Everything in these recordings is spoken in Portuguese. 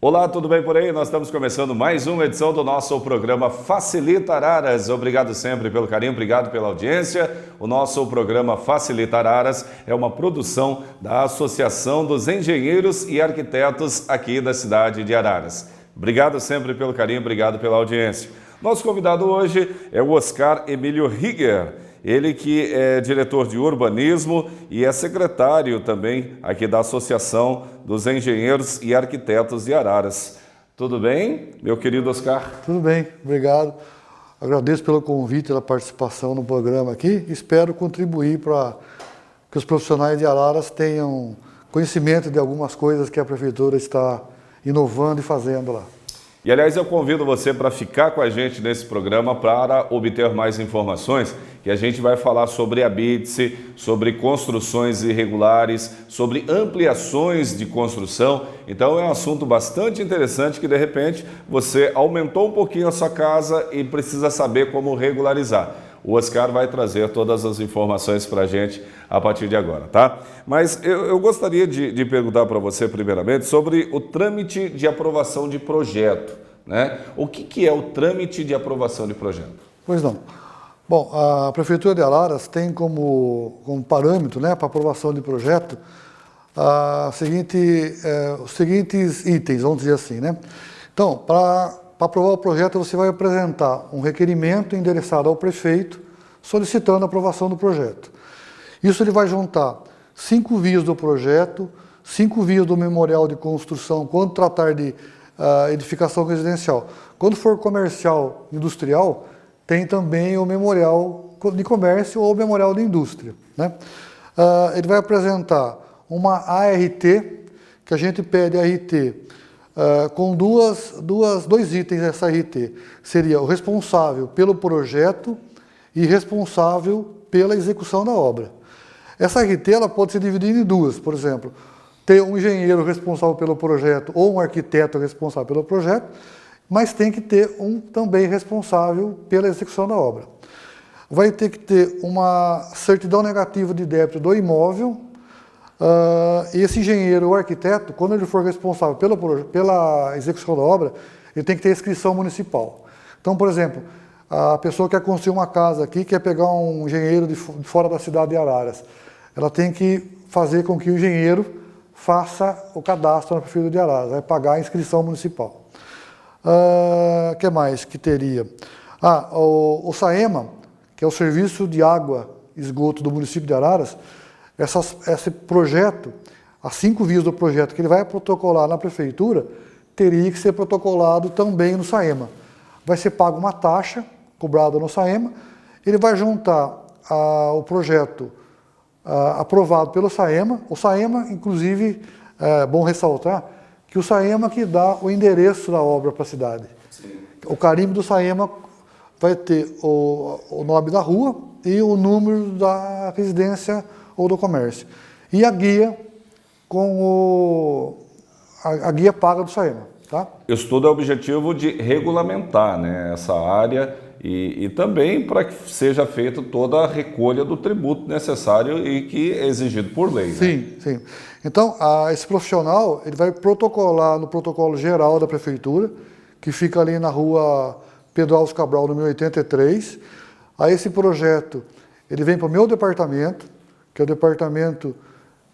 Olá, tudo bem por aí? Nós estamos começando mais uma edição do nosso programa Facilita Araras. Obrigado sempre pelo carinho, obrigado pela audiência. O nosso programa Facilita Araras é uma produção da Associação dos Engenheiros e Arquitetos aqui da cidade de Araras. Obrigado sempre pelo carinho, obrigado pela audiência. Nosso convidado hoje é o Oscar Emílio Rieger. Ele que é diretor de urbanismo e é secretário também aqui da Associação dos Engenheiros e Arquitetos de Araras. Tudo bem, meu querido Oscar? Tudo bem, obrigado. Agradeço pelo convite, pela participação no programa aqui. Espero contribuir para que os profissionais de Araras tenham conhecimento de algumas coisas que a Prefeitura está inovando e fazendo lá. E, aliás, eu convido você para ficar com a gente nesse programa para obter mais informações, que a gente vai falar sobre habite-se, sobre construções irregulares, sobre ampliações de construção. Então, é um assunto bastante interessante que, de repente, você aumentou um pouquinho a sua casa e precisa saber como regularizar. O Oscar vai trazer todas as informações para a gente a partir de agora, tá? Mas eu gostaria de perguntar para você, primeiramente, sobre o trâmite de aprovação de projeto, né? O que é o trâmite de aprovação de projeto? Pois não. Bom, a Prefeitura de Araras tem como parâmetro, né, para aprovação de projeto os seguintes itens, vamos dizer assim, né? Então, para aprovar o projeto, você vai apresentar um requerimento endereçado ao prefeito solicitando a aprovação do projeto. Isso ele vai juntar 5 vias do projeto, 5 vias do memorial de construção, quando tratar de edificação residencial. Quando for comercial, industrial, tem também o memorial de comércio ou o memorial de indústria, né? Ele vai apresentar uma ART, que a gente pede ART, com dois itens dessa RT. Seria o responsável pelo projeto e responsável pela execução da obra. Essa RT ela pode ser dividida em duas, por exemplo, ter um engenheiro responsável pelo projeto ou um arquiteto responsável pelo projeto, mas tem que ter um também responsável pela execução da obra. Vai ter que ter uma certidão negativa de débito do imóvel. E esse engenheiro ou arquiteto, quando ele for responsável pela execução da obra, ele tem que ter inscrição municipal. Então, por exemplo, a pessoa quer construir uma casa aqui, quer pegar um engenheiro de fora da cidade de Araras. Ela tem que fazer com que o engenheiro faça o cadastro na Prefeitura de Araras, vai pagar a inscrição municipal. O que mais que teria? O SAEMA, que é o Serviço de Água e Esgoto do município de Araras. Esse projeto, as 5 vias do projeto que ele vai protocolar na prefeitura, teria que ser protocolado também no SAEMA. Vai ser pago uma taxa cobrada no SAEMA, ele vai juntar o projeto aprovado pelo SAEMA. O SAEMA, inclusive, é bom ressaltar que o SAEMA que dá o endereço da obra para a cidade. Sim. O carimbo do SAEMA vai ter o nome da rua e o número da residência ou do comércio. E a guia com a guia paga do SAEMA. Tá? Isso tudo é objetivo de regulamentar, né, essa área e também para que seja feita toda a recolha do tributo necessário e que é exigido por lei. Sim, né? sim. Então, esse profissional ele vai protocolar no protocolo geral da prefeitura, que fica ali na rua Pedro Alves Cabral, número 83. Aí esse projeto ele vem para o meu departamento, que é o Departamento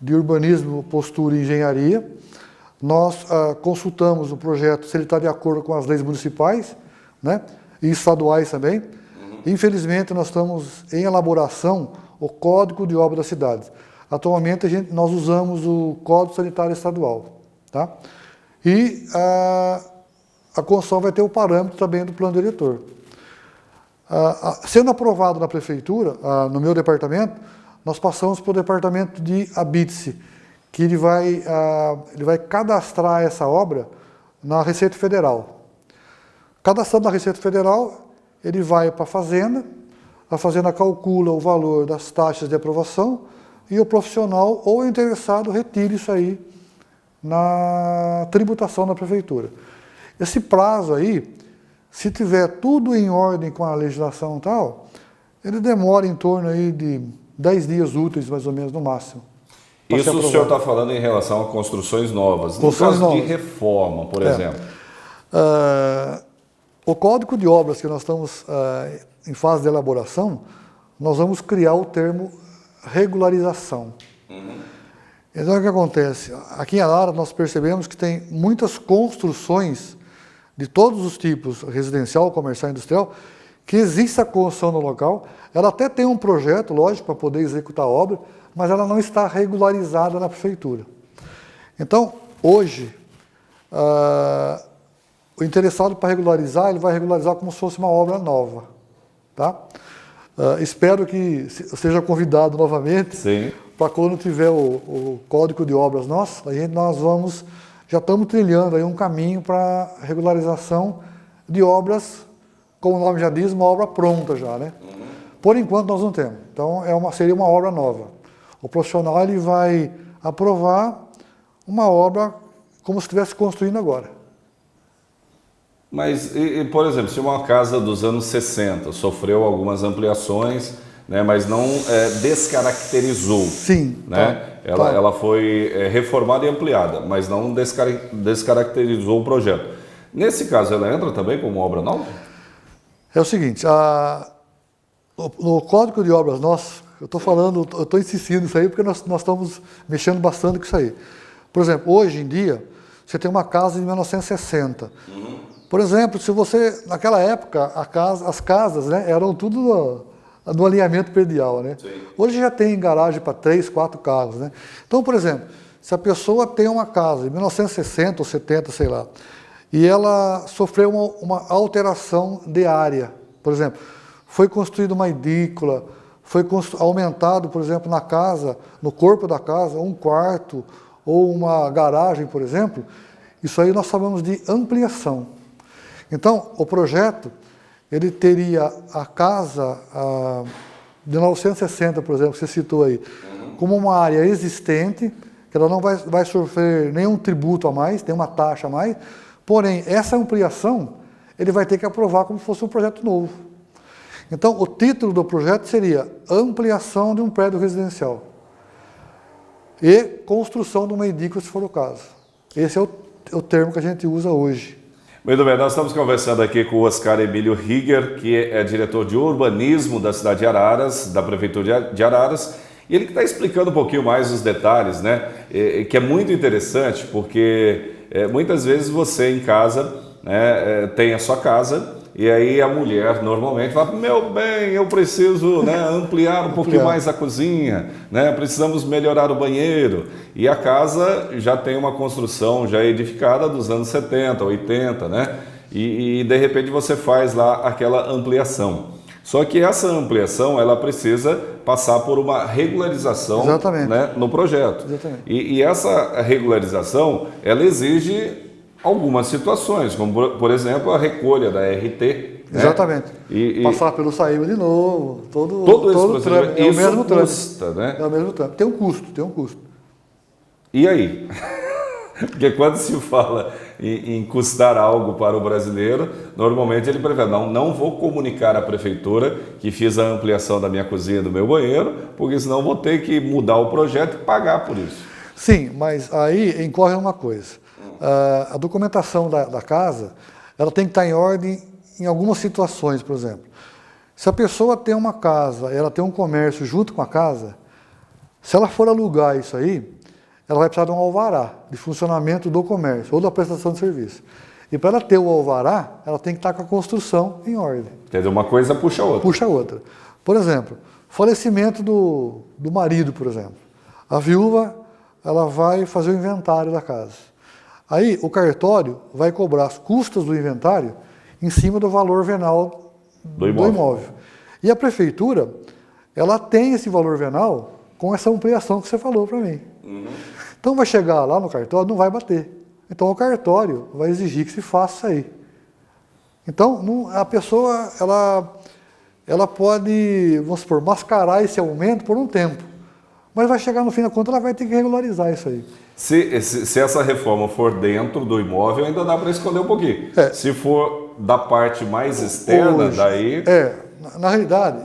de Urbanismo, Postura e Engenharia. Nós consultamos o projeto se ele está de acordo com as leis municipais, né, e estaduais também. Infelizmente, nós estamos em elaboração o Código de Obras das Cidades. Atualmente, nós usamos o Código Sanitário Estadual. Tá? E a construção vai ter o parâmetro também do plano diretor. Sendo aprovado na prefeitura, no meu departamento, nós passamos para o departamento de habite-se, que ele vai cadastrar essa obra na Receita Federal. Cadastrando na Receita Federal, ele vai para a Fazenda calcula o valor das taxas de aprovação e o profissional ou o interessado retira isso aí na tributação da prefeitura. Esse prazo aí, se tiver tudo em ordem com a legislação e tal, ele demora em torno aí de 10 dias úteis, mais ou menos, no máximo. Isso o senhor está falando em relação a construções novas. No caso de reforma, por exemplo. O Código de Obras que nós estamos em fase de elaboração, nós vamos criar o termo regularização. Então, o que acontece? Aqui em Arara, nós percebemos que tem muitas construções de todos os tipos, residencial, comercial, industrial, que existe a construção no local, ela até tem um projeto, lógico, para poder executar a obra, mas ela não está regularizada na prefeitura. Então, hoje, o interessado para regularizar, ele vai regularizar como se fosse uma obra nova. Tá? Espero que seja convidado novamente. Sim. Para quando tiver o Código de Obras nosso, já estamos trilhando aí um caminho para regularização de obras, como o nome já diz, uma obra pronta já, né? Por enquanto nós não temos. Então seria uma obra nova. O profissional ele vai aprovar uma obra como se estivesse construindo agora. Mas, por exemplo, se uma casa dos anos 60 sofreu algumas ampliações, né, mas não descaracterizou. Sim. Né? Ela foi reformada e ampliada, mas não descaracterizou o projeto. Nesse caso, ela entra também como obra nova? É o seguinte, no Código de Obras nosso, eu estou insistindo nisso aí porque nós estamos mexendo bastante com isso aí. Por exemplo, hoje em dia, você tem uma casa de 1960. Por exemplo, se você, naquela época, as casas, né, eram tudo no alinhamento predial, né? Sim. Hoje já tem garagem para 3, 4 carros, né? Então, por exemplo, se a pessoa tem uma casa de 1960 ou 70, sei lá, e ela sofreu uma alteração de área, por exemplo, foi construída uma edícula, foi aumentado, por exemplo, na casa, no corpo da casa, um quarto ou uma garagem, por exemplo, isso aí nós chamamos de ampliação. Então, o projeto, ele teria a casa de 1960, por exemplo, que você citou aí, como uma área existente, que ela não vai sofrer nenhum tributo a mais, nenhuma taxa a mais, porém, essa ampliação, ele vai ter que aprovar como se fosse um projeto novo. Então, o título do projeto seria ampliação de um prédio residencial e construção de uma edícula, se for o caso. Esse é o termo que a gente usa hoje. Muito bem, nós estamos conversando aqui com o Oscar Emílio Rieger, que é diretor de urbanismo da cidade de Araras, da prefeitura de Araras, e ele que está explicando um pouquinho mais os detalhes, né, que é muito interessante, porque muitas vezes você em casa, né, tem a sua casa, e aí a mulher normalmente fala, meu bem, eu preciso, né, ampliar um pouquinho mais a cozinha, né, precisamos melhorar o banheiro. E a casa já tem uma construção já edificada dos anos 70, 80, né? E de repente você faz lá aquela ampliação. Só que essa ampliação, ela precisa passar por uma regularização, né, no projeto. E essa regularização, ela exige algumas situações, como por exemplo a recolha da RT. Exatamente. Né? Passar pelo SAIMA de novo, todo esse trâmite. É o mesmo custa, né? É o mesmo trâmite. Tem um custo. E aí? Porque quando se fala em custar algo para o brasileiro, normalmente ele prefere, não vou comunicar à prefeitura que fiz a ampliação da minha cozinha e do meu banheiro, porque senão vou ter que mudar o projeto e pagar por isso. Sim, mas aí incorre uma coisa. A documentação da casa, ela tem que estar em ordem em algumas situações, por exemplo. Se a pessoa tem uma casa, ela tem um comércio junto com a casa, se ela for alugar isso aí, ela vai precisar de um alvará de funcionamento do comércio ou da prestação de serviço. E para ela ter o alvará, ela tem que estar com a construção em ordem. Quer dizer, uma coisa puxa a outra. Puxa a outra. Por exemplo, falecimento do marido, por exemplo. A viúva, ela vai fazer o inventário da casa. Aí o cartório vai cobrar as custas do inventário em cima do valor venal do imóvel. E a prefeitura, ela tem esse valor venal com essa ampliação que você falou para mim. Então vai chegar lá no cartório, não vai bater. Então o cartório vai exigir que se faça isso aí. Então a pessoa, ela pode, vamos supor, mascarar esse aumento por um tempo. Mas vai chegar no fim da conta, ela vai ter que regularizar isso aí. Se essa reforma for dentro do imóvel, ainda dá para esconder um pouquinho. Se for da parte mais externa, Hoje, daí... Na realidade,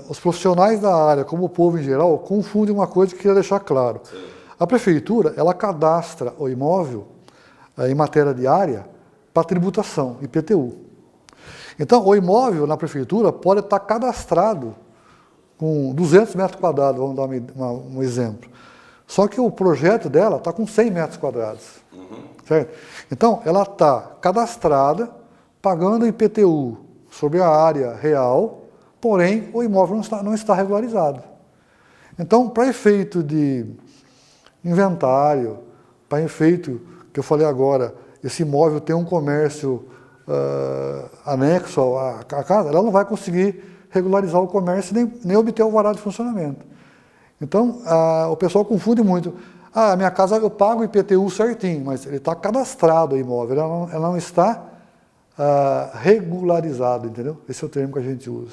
os profissionais da área, como o povo em geral, confundem uma coisa que eu queria deixar claro. Sim. A prefeitura, ela cadastra o imóvel em matéria de área para tributação, IPTU. Então, o imóvel na prefeitura pode estar cadastrado com 200 metros quadrados, vamos dar um exemplo. Só que o projeto dela está com 100 metros quadrados. Certo? Então, ela está cadastrada, pagando IPTU sobre a área real, porém o imóvel não está regularizado. Então, para efeito de inventário, para efeito que eu falei agora, esse imóvel tem um comércio anexo à casa, ela não vai conseguir regularizar o comércio nem obter o alvará de funcionamento. Então, o pessoal confunde muito. A minha casa eu pago o IPTU certinho, mas ele está cadastrado o imóvel, ela não está regularizado, entendeu? Esse é o termo que a gente usa.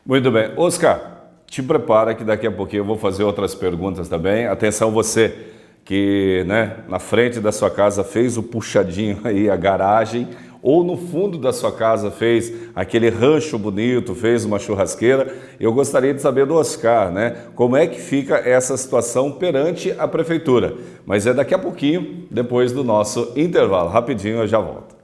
Muito bem. Oscar, te prepara que daqui a pouquinho eu vou fazer outras perguntas também. Atenção você que, né, na frente da sua casa fez o puxadinho aí, a garagem, ou no fundo da sua casa fez aquele rancho bonito, fez uma churrasqueira. Eu gostaria de saber do Oscar, né, como é que fica essa situação perante a prefeitura. Mas é daqui a pouquinho, depois do nosso intervalo. Rapidinho eu já volto.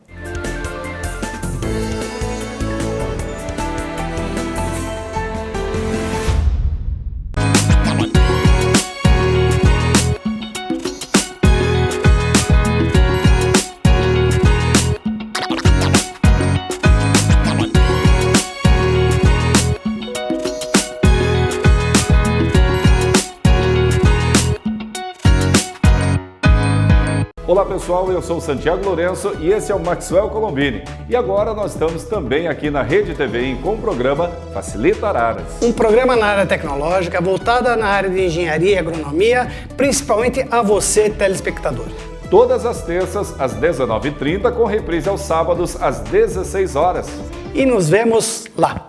Olá pessoal, eu sou o Santiago Lourenço e esse é o Maxwell Colombini. E agora nós estamos também aqui na Rede TV com o programa Facilita Araras. Um programa na área tecnológica, voltada na área de engenharia e agronomia, principalmente a você, telespectador. Todas as terças, às 19h30, com reprise aos sábados, às 16 horas. E nos vemos lá.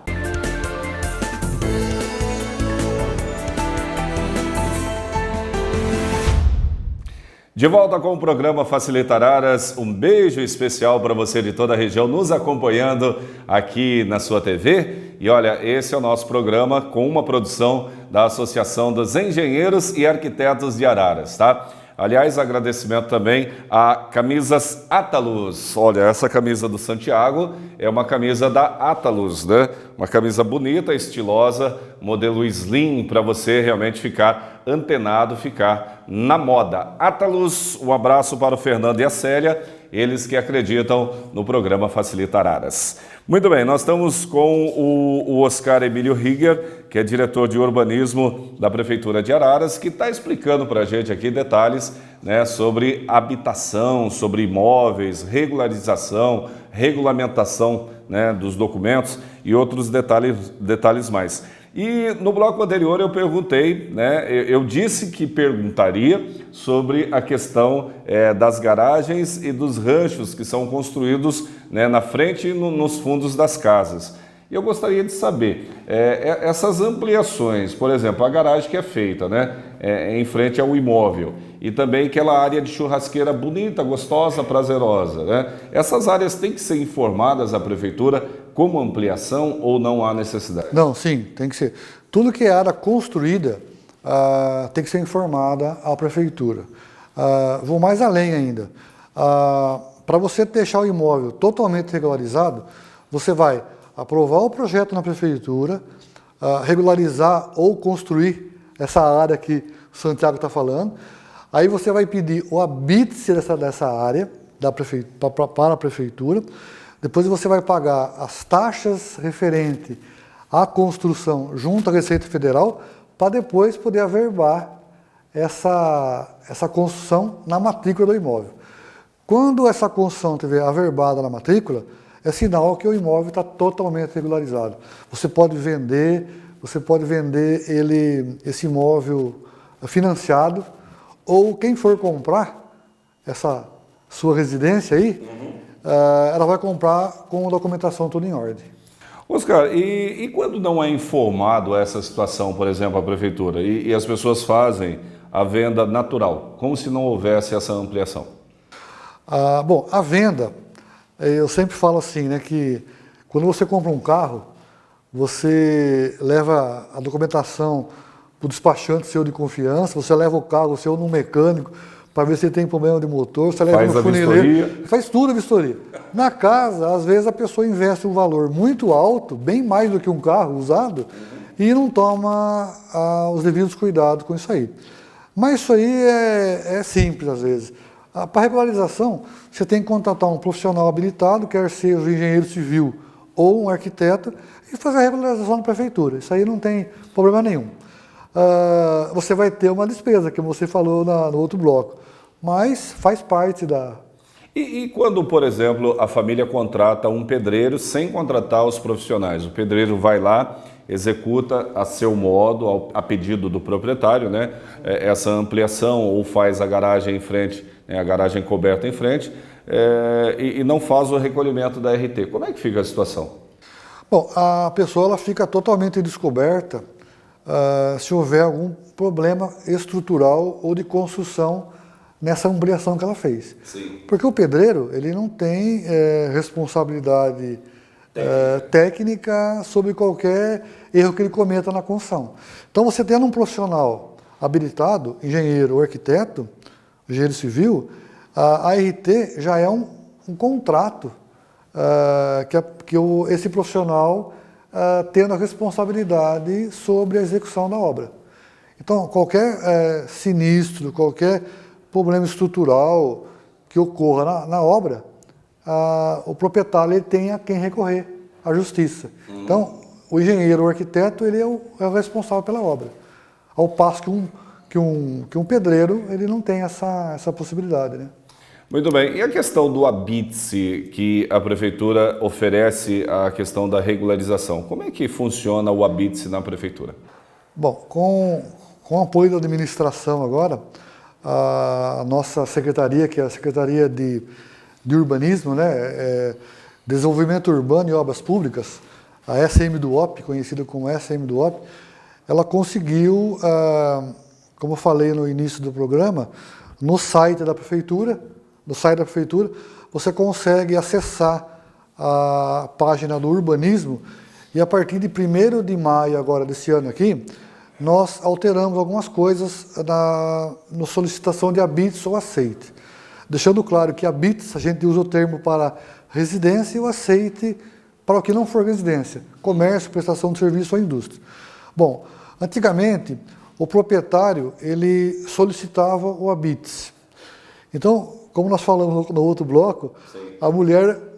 De volta com o programa Facilita Araras, um beijo especial para você de toda a região nos acompanhando aqui na sua TV. E olha, esse é o nosso programa com uma produção da Associação dos Engenheiros e Arquitetos de Araras, tá? Aliás, agradecimento também a Camisas Atalus. Olha, essa camisa do Santiago é uma camisa da Atalus, né? Uma camisa bonita, estilosa, modelo slim, para você realmente ficar antenado, ficar na moda. Atalus, um abraço para o Fernando e a Célia, eles que acreditam no programa Facilita Araras. Muito bem, nós estamos com o Oscar Emílio Rieger, que é diretor de urbanismo da Prefeitura de Araras, que está explicando para a gente aqui detalhes, né, sobre habitação, sobre imóveis, regularização, regulamentação, né, dos documentos e outros detalhes mais. E no bloco anterior eu perguntei, né, eu disse que perguntaria sobre a questão das garagens e dos ranchos que são construídos, né, na frente e nos fundos das casas. E eu gostaria de saber, essas ampliações, por exemplo, a garagem que é feita, né, em frente ao imóvel, e também aquela área de churrasqueira bonita, gostosa, prazerosa, né? Essas áreas têm que ser informadas à prefeitura como ampliação ou não há necessidade? Não, sim, tem que ser. Tudo que é área construída tem que ser informada à prefeitura. Vou mais além ainda. Para você deixar o imóvel totalmente regularizado, você vai aprovar o projeto na prefeitura, regularizar ou construir essa área que o Santiago está falando. Aí você vai pedir o habite-se dessa área para a prefeitura. Depois você vai pagar as taxas referentes à construção junto à Receita Federal para depois poder averbar essa construção na matrícula do imóvel. Quando essa construção estiver averbada na matrícula, é sinal que o imóvel está totalmente regularizado. Você pode vender esse imóvel financiado, ou quem for comprar essa sua residência aí, ela vai comprar com a documentação toda em ordem. Oscar, e quando não é informado essa situação, por exemplo, a prefeitura, e as pessoas fazem a venda natural, como se não houvesse essa ampliação? Bom, a venda, Eu sempre falo assim, né, que quando você compra um carro, você leva a documentação para o despachante seu de confiança, você leva o carro seu num mecânico para ver se tem problema de motor, você leva no funileiro, faz tudo a vistoria. Na casa, às vezes a pessoa investe um valor muito alto, bem mais do que um carro usado, e não toma os devidos cuidados com isso aí. Mas isso aí é simples às vezes. Para regularização, você tem que contratar um profissional habilitado, quer seja um engenheiro civil ou um arquiteto, e fazer a regularização na prefeitura. Isso aí não tem problema nenhum. Você vai ter uma despesa, que você falou no outro bloco, mas faz parte da... E quando, por exemplo, a família contrata um pedreiro sem contratar os profissionais? O pedreiro vai lá, executa a seu modo, a pedido do proprietário, né, essa ampliação, ou faz a garagem em frente, né, a garagem coberta em frente, e não faz o recolhimento da RT. Como é que fica a situação? Bom, a pessoa ela fica totalmente descoberta se houver algum problema estrutural ou de construção nessa ampliação que ela fez. Sim. Porque o pedreiro, ele não tem responsabilidade técnica sobre qualquer erro que ele cometa na construção. Então, você tendo um profissional habilitado, engenheiro ou arquiteto, engenheiro civil, a RT já é um contrato esse profissional tendo a responsabilidade sobre a execução da obra. Então, qualquer sinistro, qualquer problema estrutural que ocorra na obra, o proprietário ele tem a quem recorrer, à justiça. Então, o engenheiro ou arquiteto ele é o responsável pela obra. Ao passo que um pedreiro ele não tem essa possibilidade, né? Muito bem. E a questão do habite-se que a prefeitura oferece, a questão da regularização? Como é que funciona o habite-se na prefeitura? Bom, com o apoio da administração agora, a nossa secretaria, que é a Secretaria de Urbanismo, né, Desenvolvimento Urbano e Obras Públicas, a SM-DUOP, conhecida como SM-DUOP, ela conseguiu, como eu falei no início do programa, no site da prefeitura, você consegue acessar a página do urbanismo e a partir de 1º de maio agora desse ano aqui, nós alteramos algumas coisas na solicitação de habites ou aceite. Deixando claro que habites, a gente usa o termo para residência e o aceite para o que não for residência, comércio, prestação de serviço ou indústria. Bom, antigamente, o proprietário, ele solicitava o habites. Então, como nós falamos no outro bloco,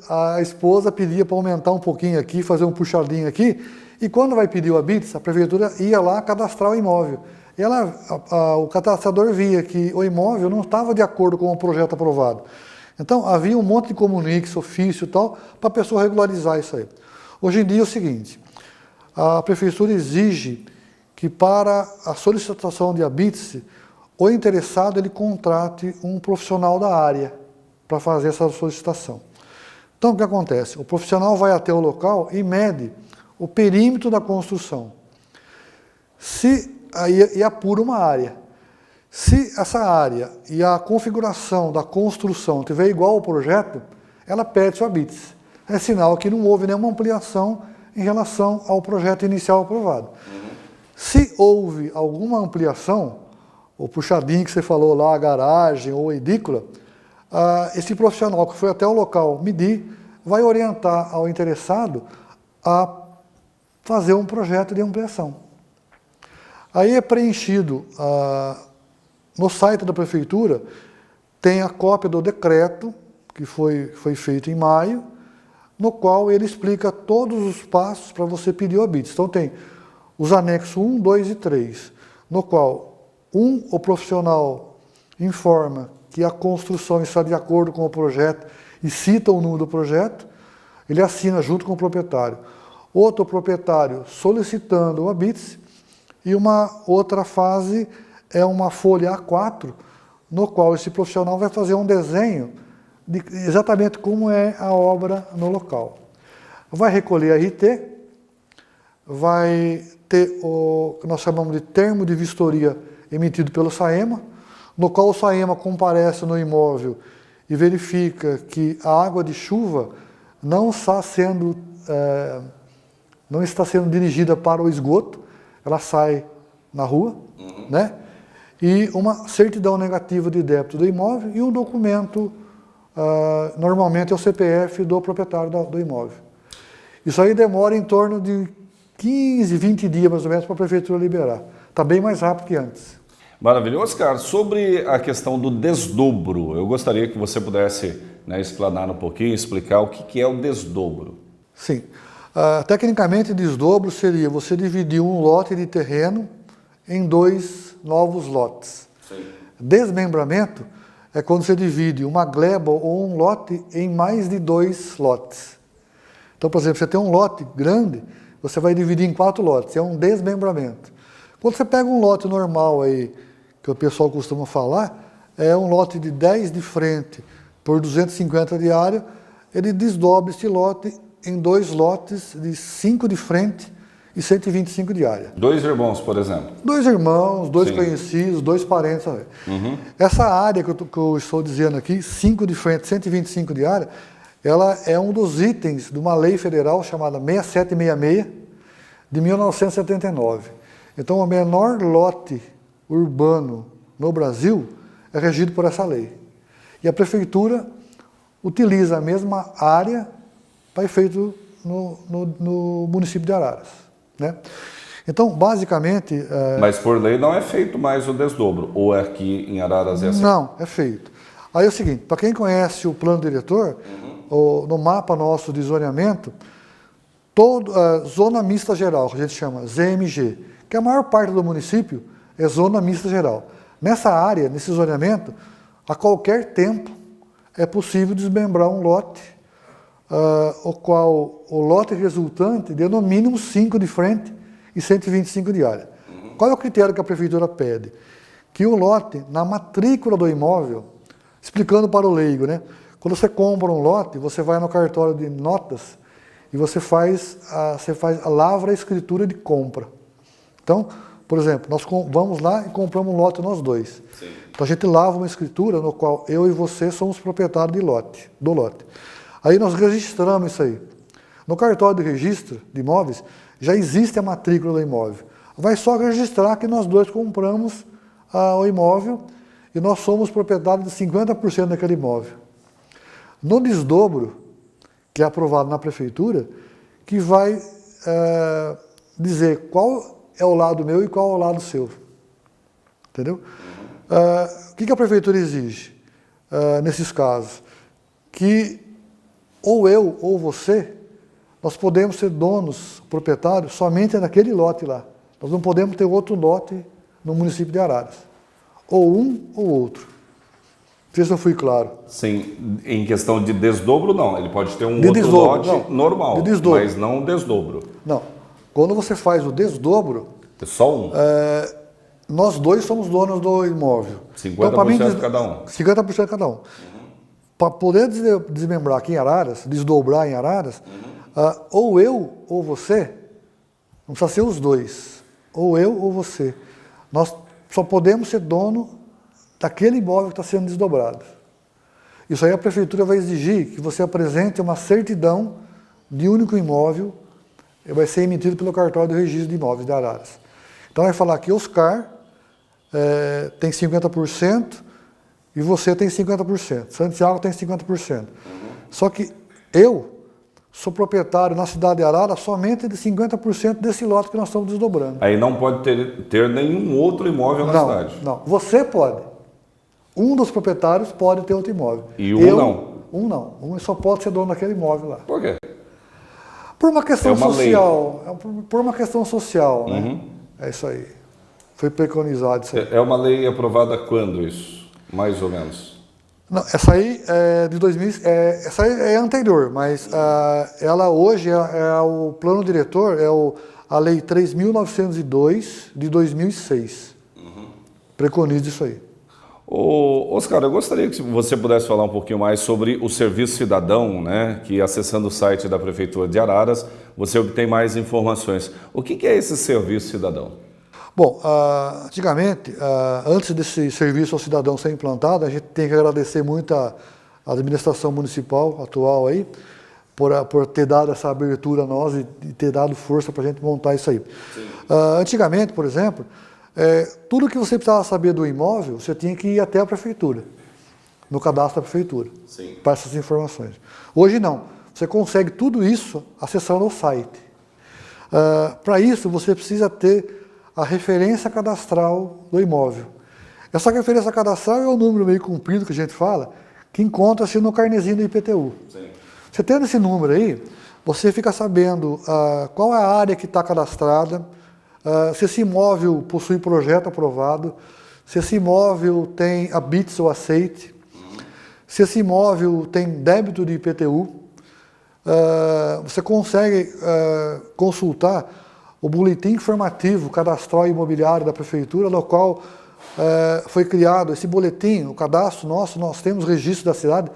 a esposa pedia para aumentar um pouquinho aqui, fazer um puxadinho aqui, e quando vai pedir o habites, a prefeitura ia lá cadastrar o imóvel. E o cadastrador via que o imóvel não estava de acordo com o projeto aprovado. Então, havia um monte de comuniques, ofício e tal, para a pessoa regularizar isso aí. Hoje em dia é o seguinte, a prefeitura exige que para a solicitação de habites, o interessado ele contrate um profissional da área para fazer essa solicitação. Então, o que acontece? O profissional vai até o local e mede o perímetro da construção e apura uma área. Se essa área e a configuração da construção estiver igual ao projeto, ela pede seu habites. É sinal que não houve nenhuma ampliação em relação ao projeto inicial aprovado. Se houve alguma ampliação, o puxadinho que você falou lá, a garagem ou a edícula, esse profissional que foi até o local medir, vai orientar ao interessado a fazer um projeto de ampliação. Aí é preenchido no site da prefeitura, tem a cópia do decreto, que foi feito em maio, no qual ele explica todos os passos para você pedir o habites. Então tem os anexos 1, 2 e 3, no qual o profissional informa que a construção está de acordo com o projeto e cita o número do projeto, ele assina junto com o proprietário. Outro proprietário solicitando o habites e uma outra fase é uma folha A4, no qual esse profissional vai fazer um desenho de exatamente como é a obra no local. Vai recolher a RT, vai ter o que nós chamamos de termo de vistoria emitido pelo SAEMA, no qual o SAEMA comparece no imóvel e verifica que a água de chuva não está sendo dirigida para o esgoto, ela sai na rua, né? E uma certidão negativa de débito do imóvel e um documento, normalmente é o CPF do proprietário do imóvel. Isso aí demora em torno de 15, 20 dias mais ou menos para a prefeitura liberar. Está bem mais rápido que antes. Maravilhoso, Oscar. Sobre a questão do desdobro, eu gostaria que você pudesse, né, explanar um pouquinho, explicar o que é o desdobro. Sim. Tecnicamente, desdobro seria você dividir um lote de terreno em 2 novos lotes. Sim. Desmembramento é quando você divide uma gleba ou um lote em mais de 2 lotes. Então, por exemplo, você tem um lote grande, você vai dividir em 4 lotes, é um desmembramento. Quando você pega um lote normal aí, que o pessoal costuma falar, é um lote de 10 de frente por 250 de área, ele desdobra este lote em 2 lotes de 5 de frente e 125 de área. 2 irmãos, por exemplo. 2 irmãos, 2 Sim. conhecidos, 2 parentes. Essa área que eu estou dizendo aqui, 5 de frente, 125 de área, ela é um dos itens de uma lei federal chamada 6766 de 1979. Então, o menor lote urbano no Brasil é regido por essa lei. E a prefeitura utiliza a mesma área para efeito no município de Araras, né? Então, basicamente... Mas por lei não é feito mais o desdobro, ou é aqui em Araras é assim? Não, é feito. Aí é o seguinte, para quem conhece o plano diretor, no mapa nosso de zoneamento, zona mista geral, que a gente chama ZMG, que a maior parte do município é zona mista geral. Nessa área, nesse zoneamento, a qualquer tempo é possível desmembrar um lote, o qual o lote resultante dê no mínimo 5 de frente e 125 de área. Qual é o critério que a prefeitura pede? Que o lote, na matrícula do imóvel, explicando para o leigo, né? Quando você compra um lote, você vai no cartório de notas e você lavra a escritura de compra. Então, por exemplo, nós vamos lá e compramos um lote nós dois. Sim. Então a gente lava uma escritura no qual eu e você somos proprietários do lote. Aí nós registramos isso aí. No cartório de registro de imóveis, já existe a matrícula do imóvel. Vai só registrar que nós dois compramos o imóvel e nós somos proprietários de 50% daquele imóvel. No desdobro, que é aprovado na prefeitura, que vai dizer qual é o lado meu e qual é o lado seu. Entendeu? O que a prefeitura exige nesses casos? Que ou eu ou você, nós podemos ser donos, proprietários, somente naquele lote lá. Nós não podemos ter outro lote no município de Araras. Ou um ou outro. Não sei se eu fui claro. Sim, em questão de desdobro, não. Ele pode ter um De outro desdobro, lote normal, de desdobro. mas não desdobro. Não. Quando você faz o desdobro, É só um? nós dois somos donos do imóvel. 50% cada um. 50% cada um. Para poder desmembrar aqui em Araras, desdobrar em Araras, ou eu ou você, não precisa ser os dois, ou eu ou você, nós só podemos ser dono daquele imóvel que está sendo desdobrado. Isso aí a prefeitura vai exigir que você apresente uma certidão de único imóvel, que vai ser emitido pelo cartório de registro de imóveis de Araras. Então vai falar que Oscar tem 50% e você tem 50%. Santiago tem 50%. Só que eu sou proprietário na cidade de Araras somente de 50% desse lote que nós estamos desdobrando. Aí não pode ter nenhum outro imóvel na cidade. Não, você pode. Um dos proprietários pode ter outro imóvel. E um não? Um não. Um só pode ser dono daquele imóvel lá. Por quê? Por uma questão uma social. Por uma questão social, né? É isso aí. Foi preconizado isso aí. É uma lei aprovada quando isso? Mais ou menos? Não, essa aí é de 2000, essa aí é anterior, mas ela hoje é o plano diretor, a lei 3.902 de 2006. Preconiza isso aí. Oscar, eu gostaria que você pudesse falar um pouquinho mais sobre o Serviço Cidadão, né? Que acessando o site da Prefeitura de Araras, você obtém mais informações. O que é esse Serviço Cidadão? Bom, antigamente, antes desse serviço ao cidadão ser implantado, a gente tem que agradecer muito a administração municipal atual aí, por ter dado essa abertura a nós e ter dado força para a gente montar isso aí. Antigamente, por exemplo, tudo que você precisava saber do imóvel, você tinha que ir até a prefeitura, no cadastro da prefeitura, para essas informações. Hoje não, você consegue tudo isso acessando o site. Para isso, você precisa ter a referência cadastral do imóvel. Essa referência cadastral é um número meio comprido que a gente fala, que encontra-se no carnezinho do IPTU. Sim. Você tendo esse número aí, você fica sabendo qual é a área que está cadastrada, se esse imóvel possui projeto aprovado, se esse imóvel tem habite ou aceite, se esse imóvel tem débito de IPTU. Você consegue consultar o boletim informativo cadastral imobiliário da prefeitura, no qual foi criado esse boletim, o cadastro nosso, nós temos registro da cidade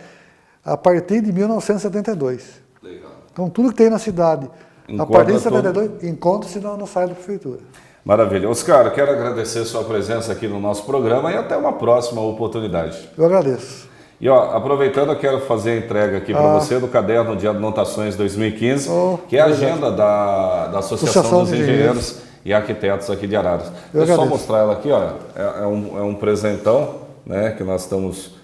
a partir de 1972. Legal. Então, tudo que tem na cidade, a partir de 1972, encontra-se no site da prefeitura. Maravilha. Oscar, eu quero agradecer a sua presença aqui no nosso programa e até uma próxima oportunidade. Eu agradeço. E aproveitando, eu quero fazer a entrega aqui para você do caderno de anotações 2015, que é a agenda da Associação dos Engenheiros e Arquitetos aqui de Araras. Deixa eu só mostrar ela aqui, é um presentão, né, que nós estamos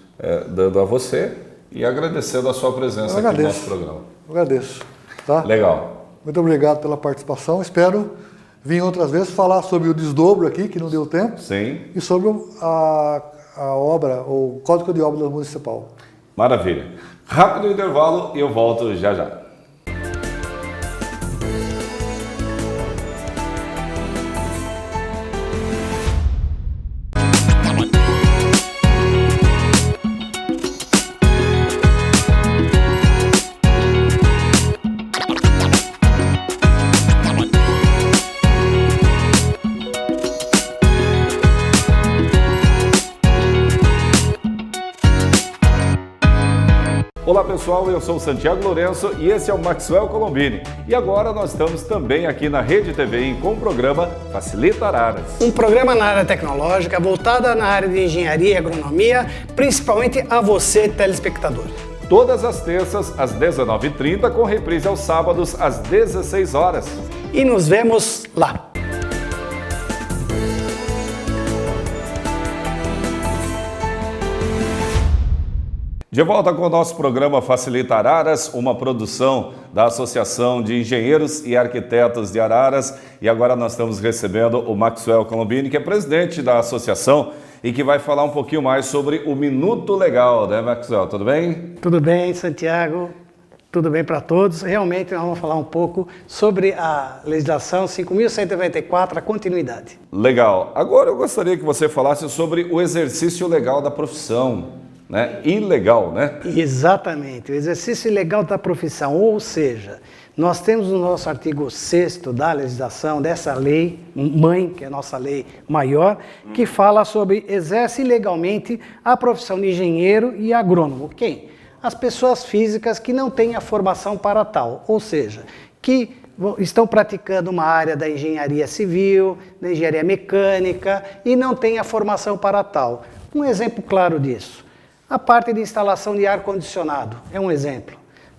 dando a você e agradecendo a sua presença aqui no nosso programa. Eu agradeço. Tá? Legal. Muito obrigado pela participação. Espero vir outras vezes falar sobre o desdobro aqui, que não deu tempo. Sim. E sobre a obra, o Código de Obras Municipal. Maravilha. Rápido intervalo e eu volto já já. Olá pessoal, eu sou o Santiago Lourenço e esse é o Maxwell Colombini. E agora nós estamos também aqui na Rede TVI com o programa Facilita Araras. Um programa na área tecnológica, voltada na área de engenharia e agronomia, principalmente a você, telespectador. Todas as terças às 19h30, com reprise aos sábados às 16 horas. E nos vemos lá. De volta com o nosso programa Facilita Araras, uma produção da Associação de Engenheiros e Arquitetos de Araras. E agora nós estamos recebendo o Maxwell Colombini, que é presidente da associação e que vai falar um pouquinho mais sobre o Minuto Legal, né, Maxwell? Tudo bem? Tudo bem, Santiago. Tudo bem para todos. Realmente nós vamos falar um pouco sobre a legislação 5.194, a continuidade. Legal. Agora eu gostaria que você falasse sobre o exercício legal da profissão. Né? Ilegal, né? Exatamente, o exercício ilegal da profissão, ou seja, nós temos no nosso artigo 6º da legislação, dessa lei mãe, que é a nossa lei maior, que fala sobre exerce ilegalmente a profissão de engenheiro e agrônomo. Quem? As pessoas físicas que não têm a formação para tal, ou seja, que estão praticando uma área da engenharia civil, da engenharia mecânica e não têm a formação para tal. Um exemplo claro disso. A parte de instalação de ar-condicionado é um exemplo.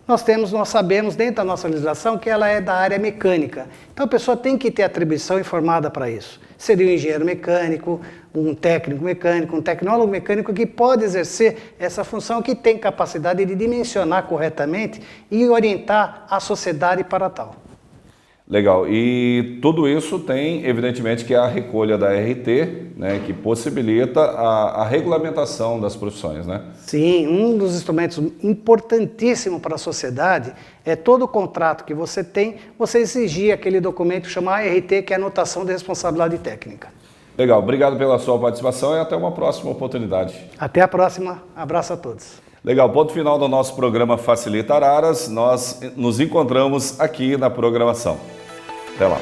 Nós sabemos dentro da nossa legislação que ela é da área mecânica. Então a pessoa tem que ter atribuição informada para isso. Seria um engenheiro mecânico, um técnico mecânico, um tecnólogo mecânico que pode exercer essa função, que tem capacidade de dimensionar corretamente e orientar a sociedade para tal. Legal, e tudo isso tem, evidentemente, que é a recolha da RT, né, que possibilita a regulamentação das profissões, né? Sim, um dos instrumentos importantíssimos para a sociedade é todo o contrato que você tem, você exigir aquele documento chamado ART, que é a anotação de responsabilidade técnica. Legal, obrigado pela sua participação e até uma próxima oportunidade. Até a próxima, abraço a todos. Legal, ponto final do nosso programa Facilita Araras, nós nos encontramos aqui na programação. Até lá.